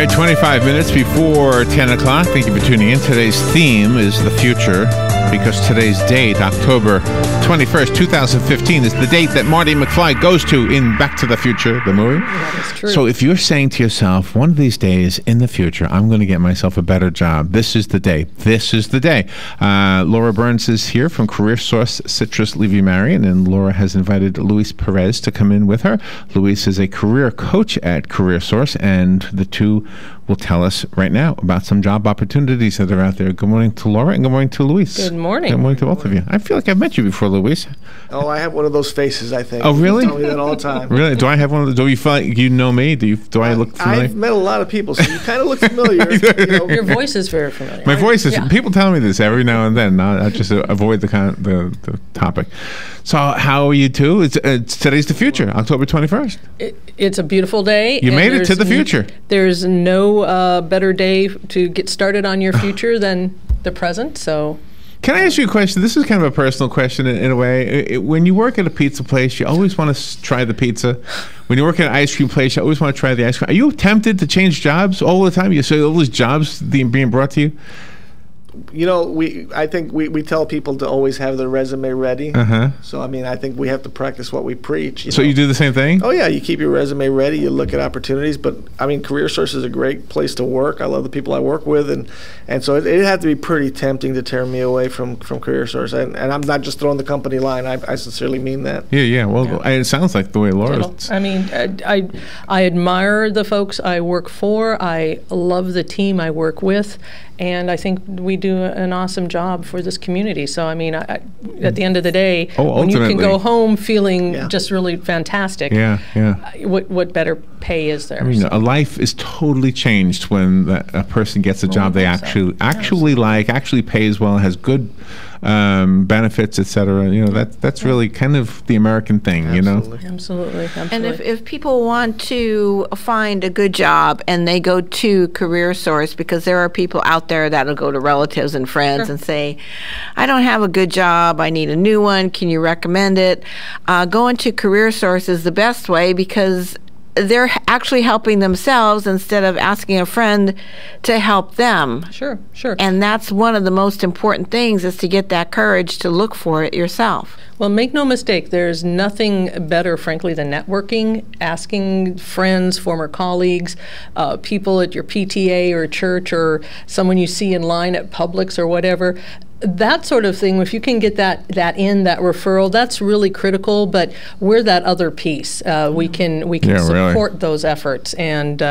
right, 25 minutes before 10 o'clock. Thank you for tuning in. Today's theme is the future, because today's date, October 21st, 2015, is the date that Marty McFly goes to in Back to the Future, the movie. That is true. So if you're saying to yourself, one of these days in the future, I'm going to get myself a better job, this is the day. This is the day. Laura Byrnes is here from CareerSource, Citrus, Levy, Marion, and Laura has invited Luis Perez to come in with her. Luis is a career coach at CareerSource, and the two will tell us right now about some job opportunities that are out there. Good morning to Laura and good morning to Luis. Good morning. Good morning to both of you. I feel like I've met you before, Luis. Oh, I have one of those faces, I think. Oh, really? You tell me that all the time. Really? Do I have one of those? Do you feel like you know me? Do I look familiar? I've met a lot of people, so you kind of look familiar. You know. Your voice is very familiar. My voice is. Yeah. People tell me this every now and then. I just avoid the topic. So how are you two? It's today's the future, October 21st. It's a beautiful day. You made it to the future. There's no better day to get started on your future than the present. So. Can I ask you a question? This is kind of a personal question in a way. When you work at a pizza place, you always want to try the pizza. When you work at an ice cream place, you always want to try the ice cream. Are you tempted to change jobs all the time? You see all these jobs being brought to you? You know, I think we tell people to always have their resume ready. So, I mean, I think we have to practice what we preach. So you do the same thing? Oh, yeah. You keep your resume ready. You look at opportunities. But, I mean, CareerSource is a great place to work. I love the people I work with. And so it had to be pretty tempting to tear me away from CareerSource. And I'm not just throwing the company line. I sincerely mean that. Yeah. Well, it sounds like the way Laura's. I mean, I admire the folks I work for. I love the team I work with. And I think we do an awesome job for this community. So, I mean, at the end of the day, when you can go home feeling just really fantastic, what better pay is there? I mean, a life is totally changed when a person gets a job they actually like, actually pays well, has good benefits, etc. You know, that's really kind of the American thing, you know? Absolutely. And if people want to find a good job and they go to CareerSource, because there are people out there that'll go to relatives and friends and say, I don't have a good job, I need a new one, can you recommend it? Going to CareerSource is the best way, because they're actually helping themselves instead of asking a friend to help them. Sure. And that's one of the most important things, is to get that courage to look for it yourself. Well, make no mistake, there's nothing better, frankly, than networking, asking friends, former colleagues, people at your PTA or church, or someone you see in line at Publix or whatever. That sort of thing, if you can get that referral, that's really critical. But we're that other piece. We can support those efforts, and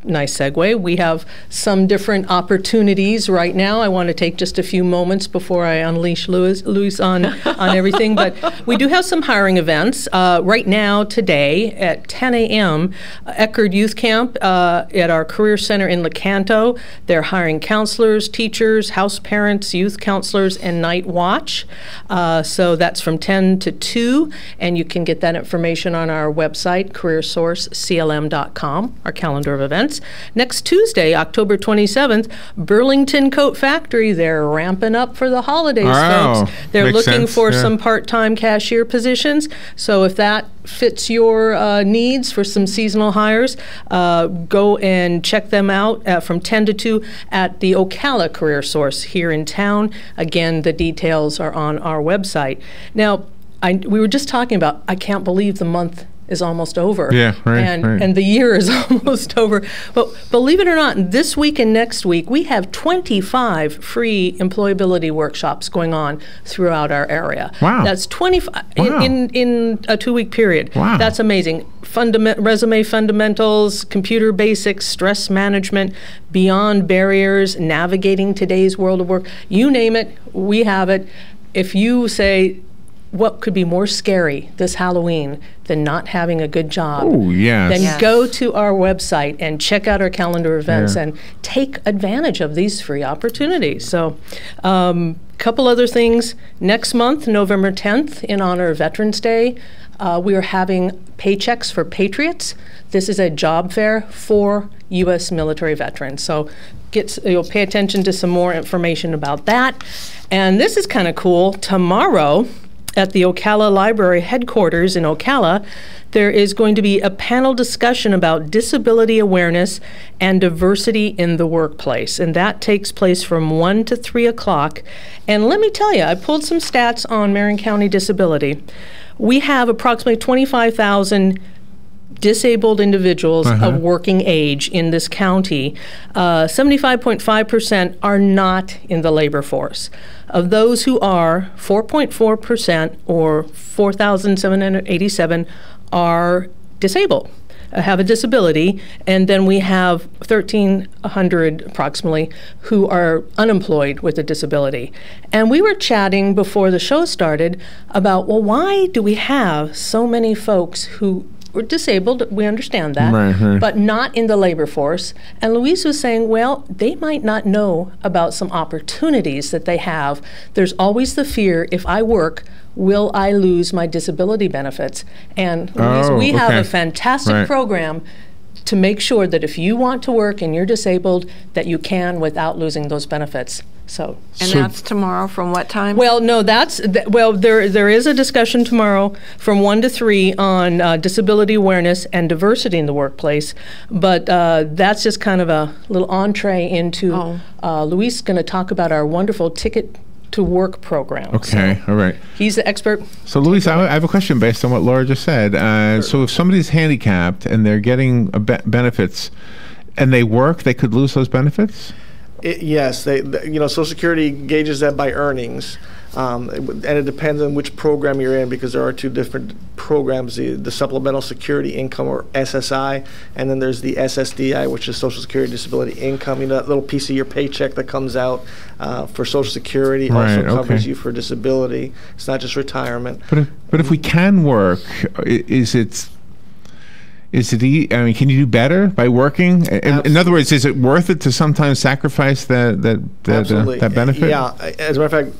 nice segue. We have some different opportunities right now. I want to take just a few moments before I unleash Luis on everything. But we do have some hiring events. Right now, today, at 10 a.m., Eckerd Youth Camp at our Career Center in Lecanto. They're hiring counselors, teachers, house parents, youth counselors, and night watch. So that's from 10 to 2, and you can get that information on our website, CareerSourceCLM.com, our calendar of events. Next Tuesday, October 27th, Burlington Coat Factory. They're ramping up for the holidays, folks. They're looking for some part-time cashier positions. So if that fits your needs for some seasonal hires, go and check them out from 10 to 2 at the Ocala CareerSource here in town. Again, the details are on our website. Now, we were just talking about, I can't believe the month is almost over. And the year is almost over. But believe it or not, this week and next week, we have 25 free employability workshops going on throughout our area. Wow. That's 25 in a 2-week period. Wow. That's amazing. Resume fundamentals, computer basics, stress management, beyond barriers, navigating today's world of work. You name it, we have it. If you say, what could be more scary this Halloween than not having a good job? Oh, yes. Then go to our website and check out our calendar events and take advantage of these free opportunities. So, couple other things. Next month, November 10th, in honor of Veterans Day, we are having Paychecks for Patriots. This is a job fair for U.S. military veterans. So you'll pay attention to some more information about that. And this is kind of cool. Tomorrow, at the Ocala Library headquarters in Ocala, there is going to be a panel discussion about disability awareness and diversity in the workplace. And that takes place from 1 to 3 o'clock. And let me tell you, I pulled some stats on Marion County disability. We have approximately 25,000 disabled individuals of working age in this county. 75.5% are not in the labor force. Of those who are, 4.4% or 4,787 are disabled, have a disability, and then we have 1,300 approximately who are unemployed with a disability. And we were chatting before the show started about, well, why do we have so many folks who were disabled, we understand that, but not in the labor force? And Louise was saying, well, they might not know about some opportunities that they have. There's always the fear, if I work, will I lose my disability benefits? And Louise, we have a fantastic program to make sure that if you want to work and you're disabled, that you can without losing those benefits. So that's tomorrow from what time? Well, no, there is a discussion tomorrow from 1 to 3 on disability awareness and diversity in the workplace. But that's just kind of a little entree into Luis is going to talk about our wonderful Ticket to Work program. Okay, all right. He's the expert. So, Luis, I have a question based on what Laura just said. So if somebody's handicapped and they're getting benefits and they work, they could lose those benefits? Yes, Social Security gauges that by earnings, and it depends on which program you're in, because there are two different programs: the Supplemental Security Income, or SSI, and then there's the SSDI, which is Social Security Disability Income. That little piece of your paycheck that comes out for Social Security also covers you for disability. It's not just retirement. But if we can work, can you do better by working? In other words, is it worth it to sometimes sacrifice that benefit? Yeah. As a matter of fact,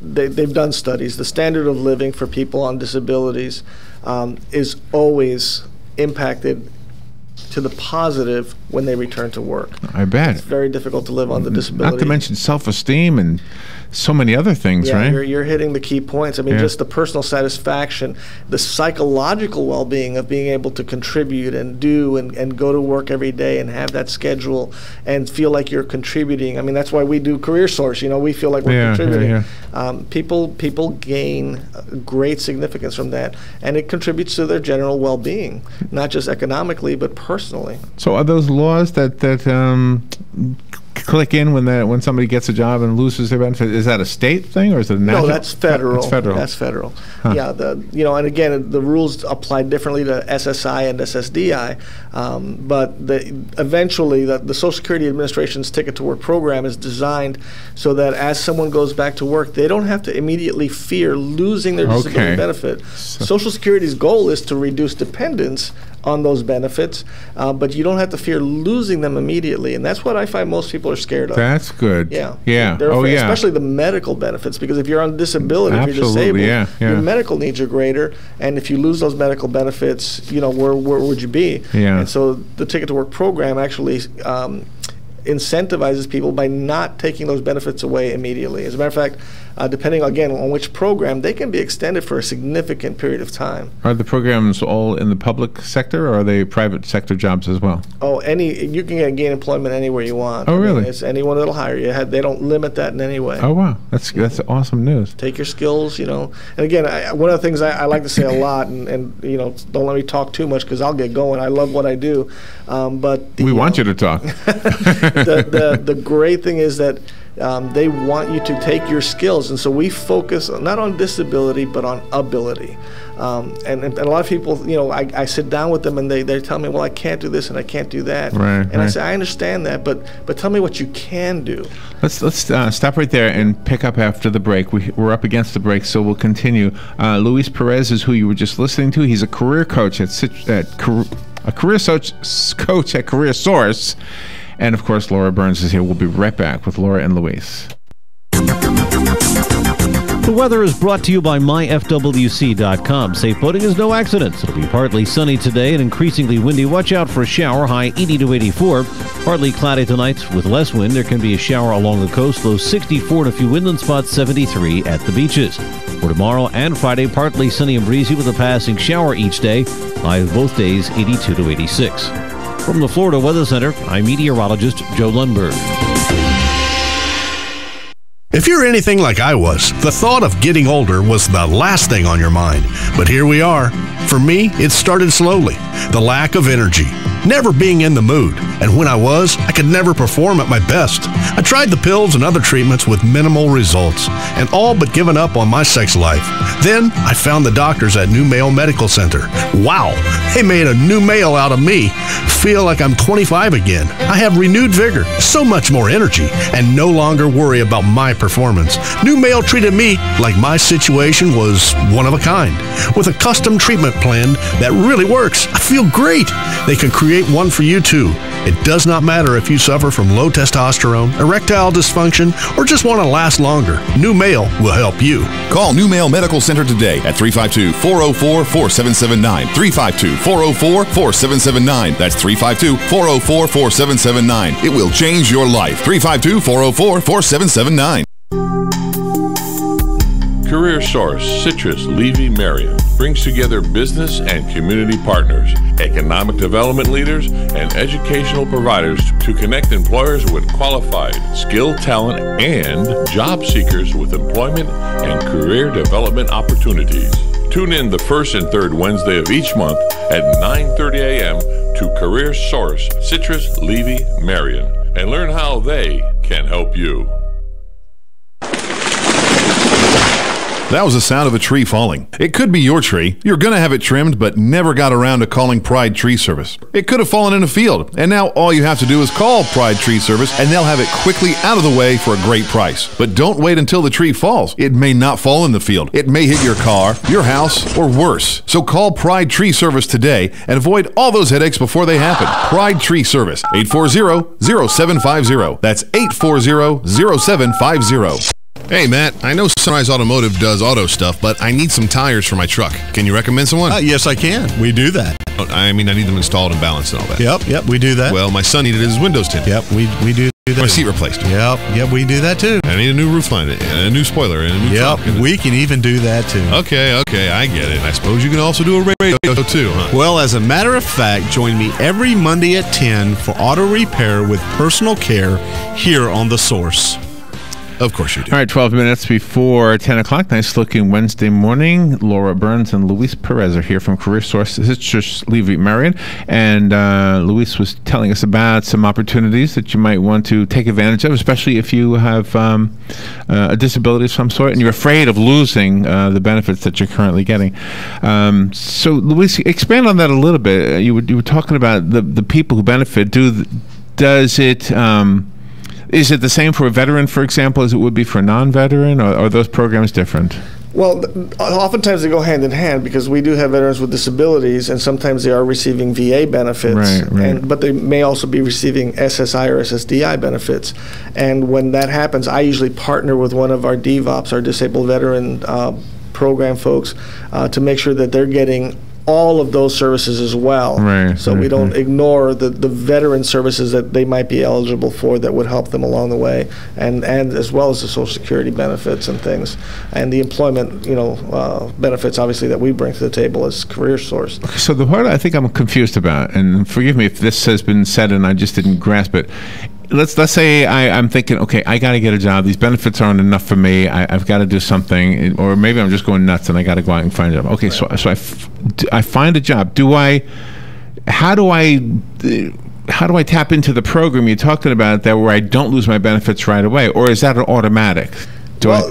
they've done studies. The standard of living for people on disabilities is always impacted to the positive when they return to work. I bet. It's very difficult to live on the disability. Not to mention self-esteem and so many other things, right? You're hitting the key points. I mean, just the personal satisfaction, the psychological well-being of being able to contribute and do and go to work every day and have that schedule and feel like you're contributing. I mean, that's why we do CareerSource. We feel like we're contributing. People gain great significance from that, and it contributes to their general well-being, not just economically, but personally. So are those laws that click in when somebody gets a job and loses their benefit? Is that a state thing, or is it a national? No, that's federal. It's federal. That's federal. Yeah, and again, the rules apply differently to SSI and SSDI, but eventually the Social Security Administration's Ticket to Work program is designed so that as someone goes back to work, they don't have to immediately fear losing their disability benefit. Social Security's goal is to reduce dependence on those benefits, but you don't have to fear losing them immediately, and that's what I find most people are scared of. That's good. Yeah. They're afraid, especially the medical benefits, because if you're on disability, if you're disabled, your medical needs are greater, and if you lose those medical benefits, where would you be? And so the Ticket to Work program actually incentivizes people by not taking those benefits away immediately. As a matter of fact, depending again on which program, they can be extended for a significant period of time. Are the programs all in the public sector, or are they private sector jobs as well? Oh, you can gain employment anywhere you want. Oh, really? It's anyone that'll hire you. They don't limit that in any way. Oh, wow, that's awesome news. Take your skills, And again, one of the things I like to say a lot, and don't let me talk too much because I'll get going. I love what I do, but we want you to talk. The great thing is that they want you to take your skills, and so we focus not on disability but on ability. And a lot of people, I sit down with them and they tell me, well, I can't do this and I can't do that. I say, I understand that, but tell me what you can do. Let's stop right there and pick up after the break. We're up against the break, so we'll continue. Luis Perez is who you were just listening to. He's a career coach coach at CareerSource. And, of course, Laura Byrnes is here. We'll be right back with Laura and Luis. The weather is brought to you by myfwc.com. Safe boating is no accidents. It'll be partly sunny today and increasingly windy. Watch out for a shower, high 80 to 84. Partly cloudy tonight with less wind. There can be a shower along the coast, low 64 and a few inland spots, 73 at the beaches. For tomorrow and Friday, partly sunny and breezy with a passing shower each day. High of both days, 82 to 86. From the Florida Weather Center, I'm meteorologist Joe Lundberg. If you're anything like I was, the thought of getting older was the last thing on your mind. But here we are. For me, it started slowly. The lack of energy, never being in the mood. And when I was, I could never perform at my best. I tried the pills and other treatments with minimal results, and all but given up on my sex life. Then I found the doctors at New Male Medical Center. Wow, they made a new male out of me. Feel like I'm 25 again. I have renewed vigor, so much more energy, and no longer worry about my performance. New Male treated me like my situation was one of a kind, with a custom treatment plan that really works. I feel great. They can create one for you too. It does not matter if you suffer from low testosterone, erectile dysfunction, or just want to last longer. New Male will help you. Call New Male Medical Center today at 352-404-4779. 352-404-4779. That's 352-404-4779. It will change your life. 352-404-4779. CareerSource, Citrus, Levy, Marion brings together business and community partners, economic development leaders, and educational providers to connect employers with qualified, skilled talent and job seekers with employment and career development opportunities. Tune in the first and third Wednesday of each month at 9:30 a.m. to CareerSource, Citrus, Levy, Marion, and learn how they can help you. That was the sound of a tree falling. It could be your tree. You're going to have it trimmed, but never got around to calling Pride Tree Service. It could have fallen in a field, and now all you have to do is call Pride Tree Service, and they'll have it quickly out of the way for a great price. But don't wait until the tree falls. It may not fall in the field. It may hit your car, your house, or worse. So call Pride Tree Service today and avoid all those headaches before they happen. Pride Tree Service, 840-0750. That's 840-0750. Hey, Matt, I know Sunrise Automotive does auto stuff, but I need some tires for my truck. Can you recommend someone? Yes, I can. We do that. I mean, I need them installed and balanced and all that. Yep, we do that. Well, my son needed his windows tinted. Yep, we do that. My seat replaced. Yep, we do that too. I need a new roof line, and a new spoiler, and a new trunk. We can even do that too. Okay, I get it. I suppose you can also do a radio too, huh? Well, as a matter of fact, join me every Monday at 10 for auto repair with personal care here on The Source. Of course you do. All right, 12 minutes before 10 o'clock. Nice looking Wednesday morning. Laura Byrnes and Luis Perez are here from CareerSource, Citrus, Levy, Marion. And Luis was telling us about some opportunities that you might want to take advantage of, especially if you have a disability of some sort and you're afraid of losing the benefits that you're currently getting. So, Luis, expand on that a little bit. You were talking about the people who benefit. Is it the same for a veteran, for example, as it would be for a non-veteran, or are those programs different? Well, oftentimes they go hand in hand because we do have veterans with disabilities, and sometimes they are receiving VA benefits, right. But they may also be receiving SSI or SSDI benefits. And when that happens, I usually partner with one of our DVOPs, our disabled veteran program folks, to make sure that they're getting all of those services as well. So we don't ignore the veteran services that they might be eligible for that would help them along the way, and as well as the Social Security benefits and things, and the employment benefits obviously that we bring to the table as CareerSource. So the part I think I'm confused about, and forgive me if this has been said and I just didn't grasp it. Let's say I'm thinking, okay, I got to get a job. These benefits aren't enough for me. I've got to do something, or maybe I'm just going nuts and I got to go out and find a job. Okay, so I find a job. How do I tap into the program you're talking about that where I don't lose my benefits right away, or is that an automatic?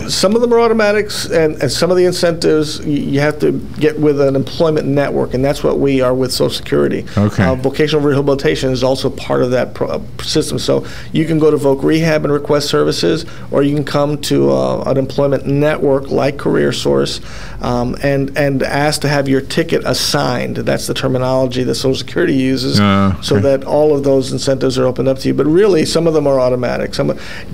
Some of them are automatics, and some of the incentives you have to get with an employment network, and that's what we are with Social Security. Okay. Vocational rehabilitation is also part of that system. So you can go to Voc Rehab and request services, or you can come to an employment network like CareerSource and ask to have your ticket assigned. That's the terminology that Social Security uses, so that all of those incentives are opened up to you. But really, some of them are automatic.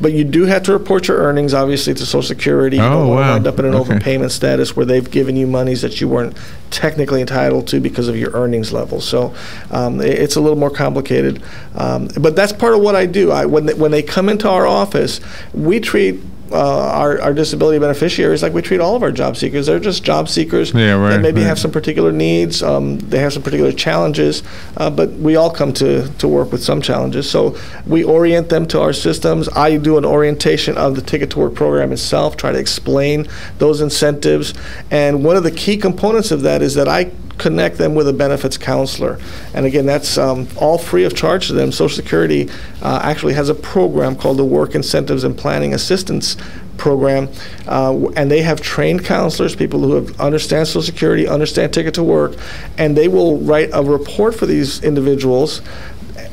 But you do have to report your earnings, obviously, to Social Security. You don't want to wind up in an overpayment status where they've given you monies that you weren't technically entitled to because of your earnings level. So it's a little more complicated. But that's part of what I do. When they come into our office, we treat our disability beneficiaries like we treat all of our job seekers. They're just job seekers that maybe have some particular needs. They have some particular challenges, but we all come to work with some challenges. So we orient them to our systems. I do an orientation of the Ticket to Work program itself, try to explain those incentives. And one of the key components of that is that I connect them with a benefits counselor. And again, that's all free of charge to them. Social Security actually has a program called the Work Incentives and Planning Assistance Program, and they have trained counselors, people who understand Social Security, understand Ticket to Work, and they will write a report for these individuals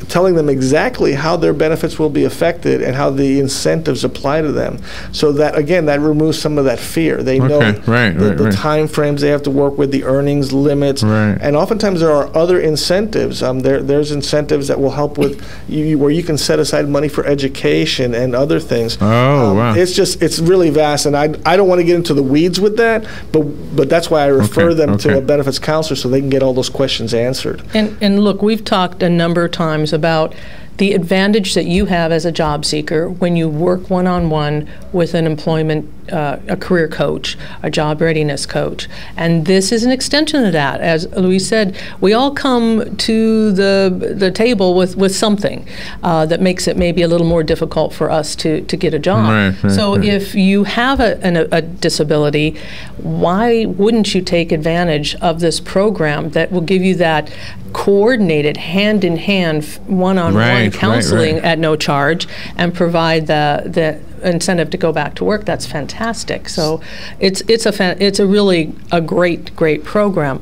telling them exactly how their benefits will be affected and how the incentives apply to them. So that, again, that removes some of that fear. They know the time frames they have to work with, the earnings limits, and oftentimes there are other incentives. There's incentives that will help with you, where you can set aside money for education and other things. Wow. It's really vast, and I don't want to get into the weeds with that, but that's why I refer them to a benefits counselor so they can get all those questions answered. And look, we've talked a number of times about the advantage that you have as a job seeker when you work one-on-one with an employment, a career coach, a job readiness coach. And this is an extension of that. As Luis said, we all come to the table with something that makes it maybe a little more difficult for us to get a job. If you have a disability, why wouldn't you take advantage of this program that will give you that coordinated, hand-in-hand, one-on-one counseling at no charge, and provide the incentive to go back to work? That's fantastic. So it's a really great program.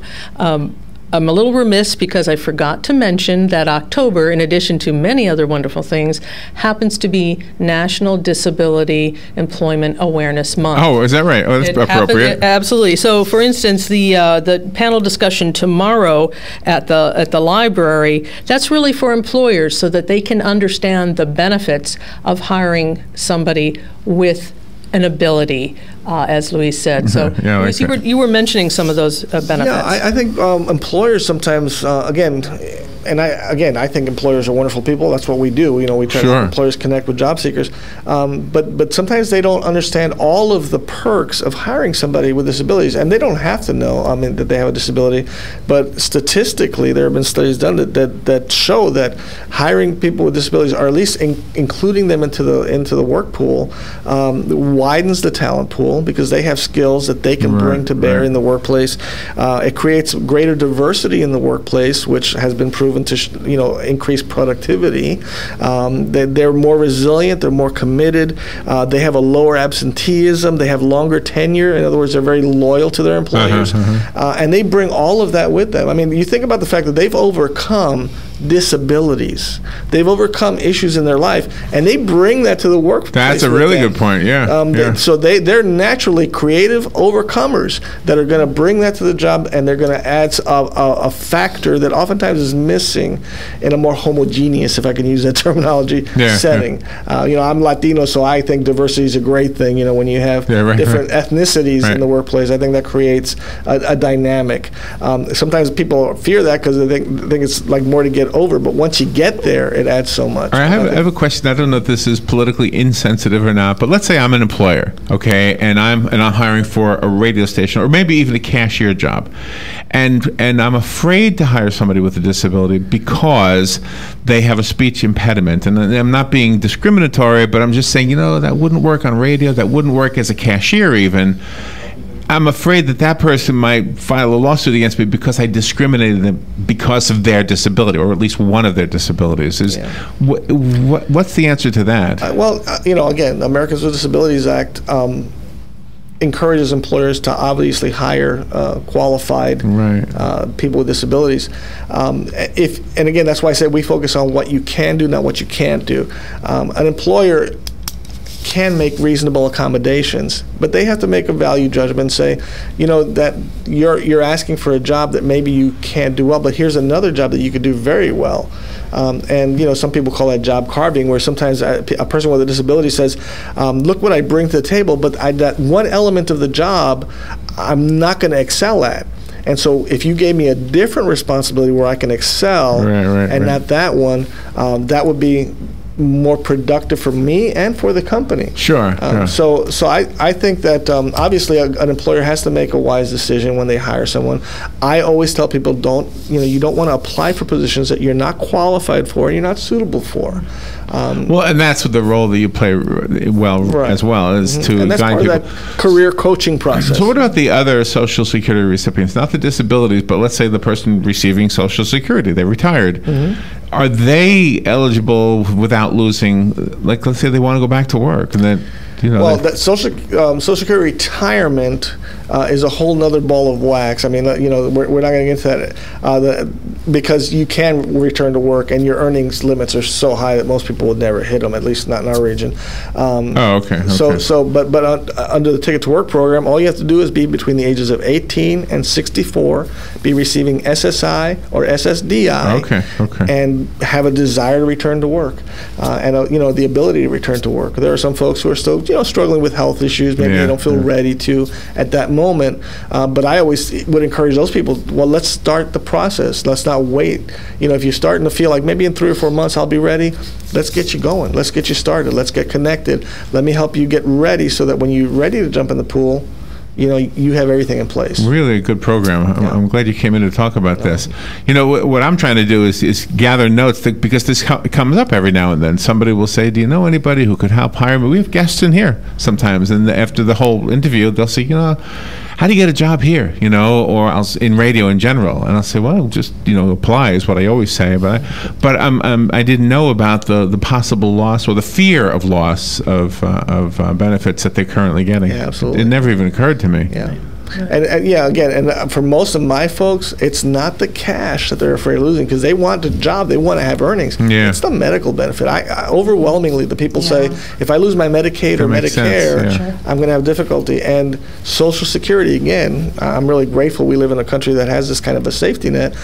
I'm a little remiss because I forgot to mention that October, in addition to many other wonderful things, happens to be National Disability Employment Awareness Month. Oh, is that right? Oh, that's appropriate. Absolutely. So, for instance, the panel discussion tomorrow at the library, that's really for employers so that they can understand the benefits of hiring somebody with an ability, as Luis said. So, Luis, you were mentioning some of those benefits. Yeah, I think employers sometimes, I think employers are wonderful people. That's what we do. We try to help employers connect with job seekers. But sometimes they don't understand all of the perks of hiring somebody with disabilities, and they don't have to know that they have a disability. But statistically, there have been studies done that show that hiring people with disabilities, or at least including them into the work pool, widens the talent pool because they have skills that they can bring to bear in the workplace. It creates greater diversity in the workplace, which has been proven to increase productivity. They're more resilient. They're more committed. They have a lower absenteeism. They have longer tenure. In other words, they're very loyal to their employers. And they bring all of that with them. I mean, you think about the fact that they've overcome disabilities. They've overcome issues in their life, and they bring that to the workplace. That's a really good point, So they're naturally creative overcomers that are going to bring that to the job, and they're going to add a factor that oftentimes is missing in a more homogeneous, if I can use that terminology, setting. I'm Latino, so I think diversity is a great thing. When you have different ethnicities in the workplace, I think that creates a dynamic. Sometimes people fear that because they think it's like more to get over, but once you get there, it adds so much. I have a question. I don't know if this is politically insensitive or not, but let's say I'm an employer, okay, and I'm hiring for a radio station or maybe even a cashier job, and I'm afraid to hire somebody with a disability because they have a speech impediment. And I'm not being discriminatory, but I'm just saying, that wouldn't work on radio, that wouldn't work as a cashier even. I'm afraid that person might file a lawsuit against me because I discriminated them because of their disability, or at least one of their disabilities. What's the answer to that? Again, Americans with Disabilities Act encourages employers to obviously hire qualified people with disabilities. And again, that's why I said we focus on what you can do, not what you can't do. An employer can make reasonable accommodations, but they have to make a value judgment and say, that you're asking for a job that maybe you can't do well, but here's another job that you could do very well. And some people call that job carving, where sometimes a person with a disability says, look what I bring to the table, but that one element of the job I'm not going to excel at. And so if you gave me a different responsibility where I can excel, not that one, that would be more productive for me and for the company. Sure. So I think that obviously an employer has to make a wise decision when they hire someone. I always tell people, you don't want to apply for positions that you're not qualified for and you're not suitable for. Well, and that's the role that you play as well, is to and that's guide part people. Of that career coaching process. So what about the other Social Security recipients, not the disabilities, but let's say the person receiving Social Security, they retired. Are they eligible without losing, like let's say they want to go back to work and then, that Social Security retirement is a whole nother ball of wax. I mean, we're not going to get into that because you can return to work and your earnings limits are so high that most people would never hit them, at least not in our region. Okay. But under the Ticket to Work program, all you have to do is be between the ages of 18 and 64, be receiving SSI or SSDI, and have a desire to return to work, and the ability to return to work. There are some folks who are still struggling with health issues. Maybe they don't feel ready to at that moment. But I always would encourage those people, well, let's start the process. Let's not wait. If you're starting to feel like maybe in 3 or 4 months I'll be ready, let's get you going. Let's get you started. Let's get connected. Let me help you get ready so that when you're ready to jump in the pool, you have everything in place. Really a good program. I'm glad you came in to talk about this. What I'm trying to do is gather notes because this comes up every now and then. Somebody will say, do you know anybody who could help hire me? We have guests in here sometimes, and after the whole interview, they'll say, how do you get a job here? Or in radio in general. And I'll say, well, just, apply is what I always say. But I didn't know about the possible loss or the fear of loss of benefits that they're currently getting. Yeah, absolutely. It never even occurred to me. Yeah. And for most of my folks, it's not the cash that they're afraid of losing, because they want a job, they want to have earnings. Yeah. It's the medical benefit. I overwhelmingly, the people say, if I lose my Medicaid or Medicare, I'm going to have difficulty. And Social Security, again, I'm really grateful we live in a country that has this kind of a safety net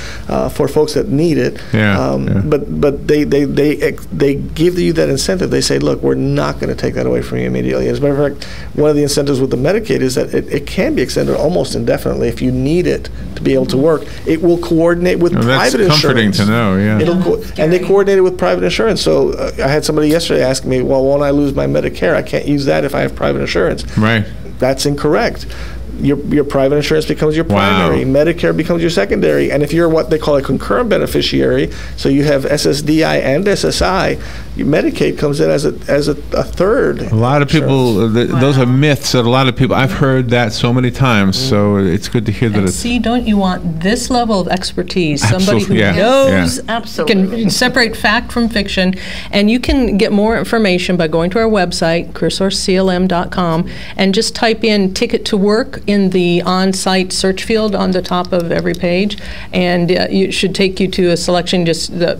for folks that need it. But they give you that incentive. They say, look, we're not going to take that away from you immediately. As a matter of fact, one of the incentives with the Medicaid is that it can be extended almost indefinitely if you need it to be able to work. It will coordinate with private insurance. That's comforting to know, and they coordinated with private insurance. So I had somebody yesterday ask me, well, won't I lose my Medicare? I can't use that if I have private insurance. Right. That's incorrect. Your private insurance becomes your primary. Medicare becomes your secondary. And if you're what they call a concurrent beneficiary, so you have SSDI and SSI, your Medicaid comes in as a third. A lot of people, those are myths that a lot of people, I've heard that so many times, so it's good to hear that it's... See, don't you want this level of expertise? Somebody who knows, can separate fact from fiction. And you can get more information by going to our website, CareerSourceCLM.com, and just type in Ticket to Work in the on-site search field on the top of every page, and it should take you to a selection.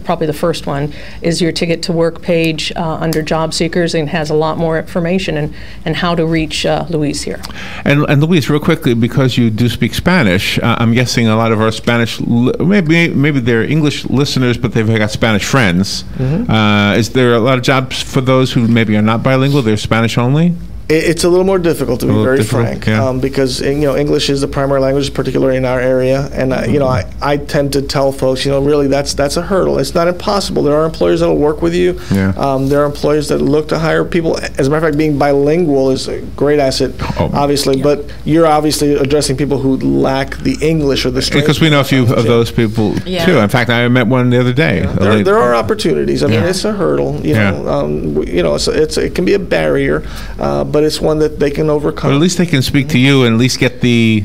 Probably the first one is your Ticket to Work page under Job Seekers, and has a lot more information and how to reach Luis here. And Luis, real quickly, because you do speak Spanish, I'm guessing a lot of our Spanish, maybe they're English listeners, but they've got Spanish friends. Is there a lot of jobs for those who maybe are not bilingual? They're Spanish only? It's a little more difficult, to be very frank, because English is the primary language, particularly in our area. And I tend to tell folks, really that's a hurdle. It's not impossible. There are employers that will work with you. There are employers that look to hire people. As a matter of fact, being bilingual is a great asset, obviously. But you're obviously addressing people who lack the English or the strength. Because we know a few of those people too. In fact, I met one the other day. There are opportunities. I mean, it's a hurdle. It can be a barrier, but but it's one that they can overcome. But at least they can speak to you and at least get the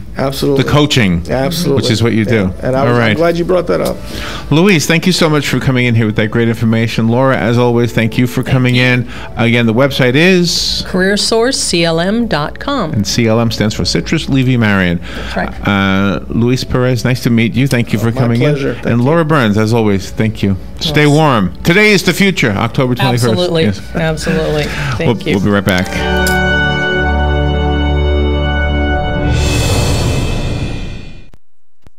coaching, which is what you do. And I'm glad you brought that up. Louise, thank you so much for coming in here with that great information. Laura, as always, thank you for coming in. Again, the website is CareerSourceCLM.com. And CLM stands for Citrus Levy Marion. That's right. Luis Perez, nice to meet you. Thank you for coming in. Thank and you. Laura Byrnes, as always, thank you. Stay warm. Today is the future, October 21st. Absolutely. Yes. Absolutely. Thank you. We'll be right back.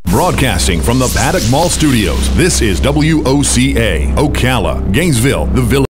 Broadcasting from the Paddock Mall Studios, this is WOCA, Ocala, Gainesville, the Village.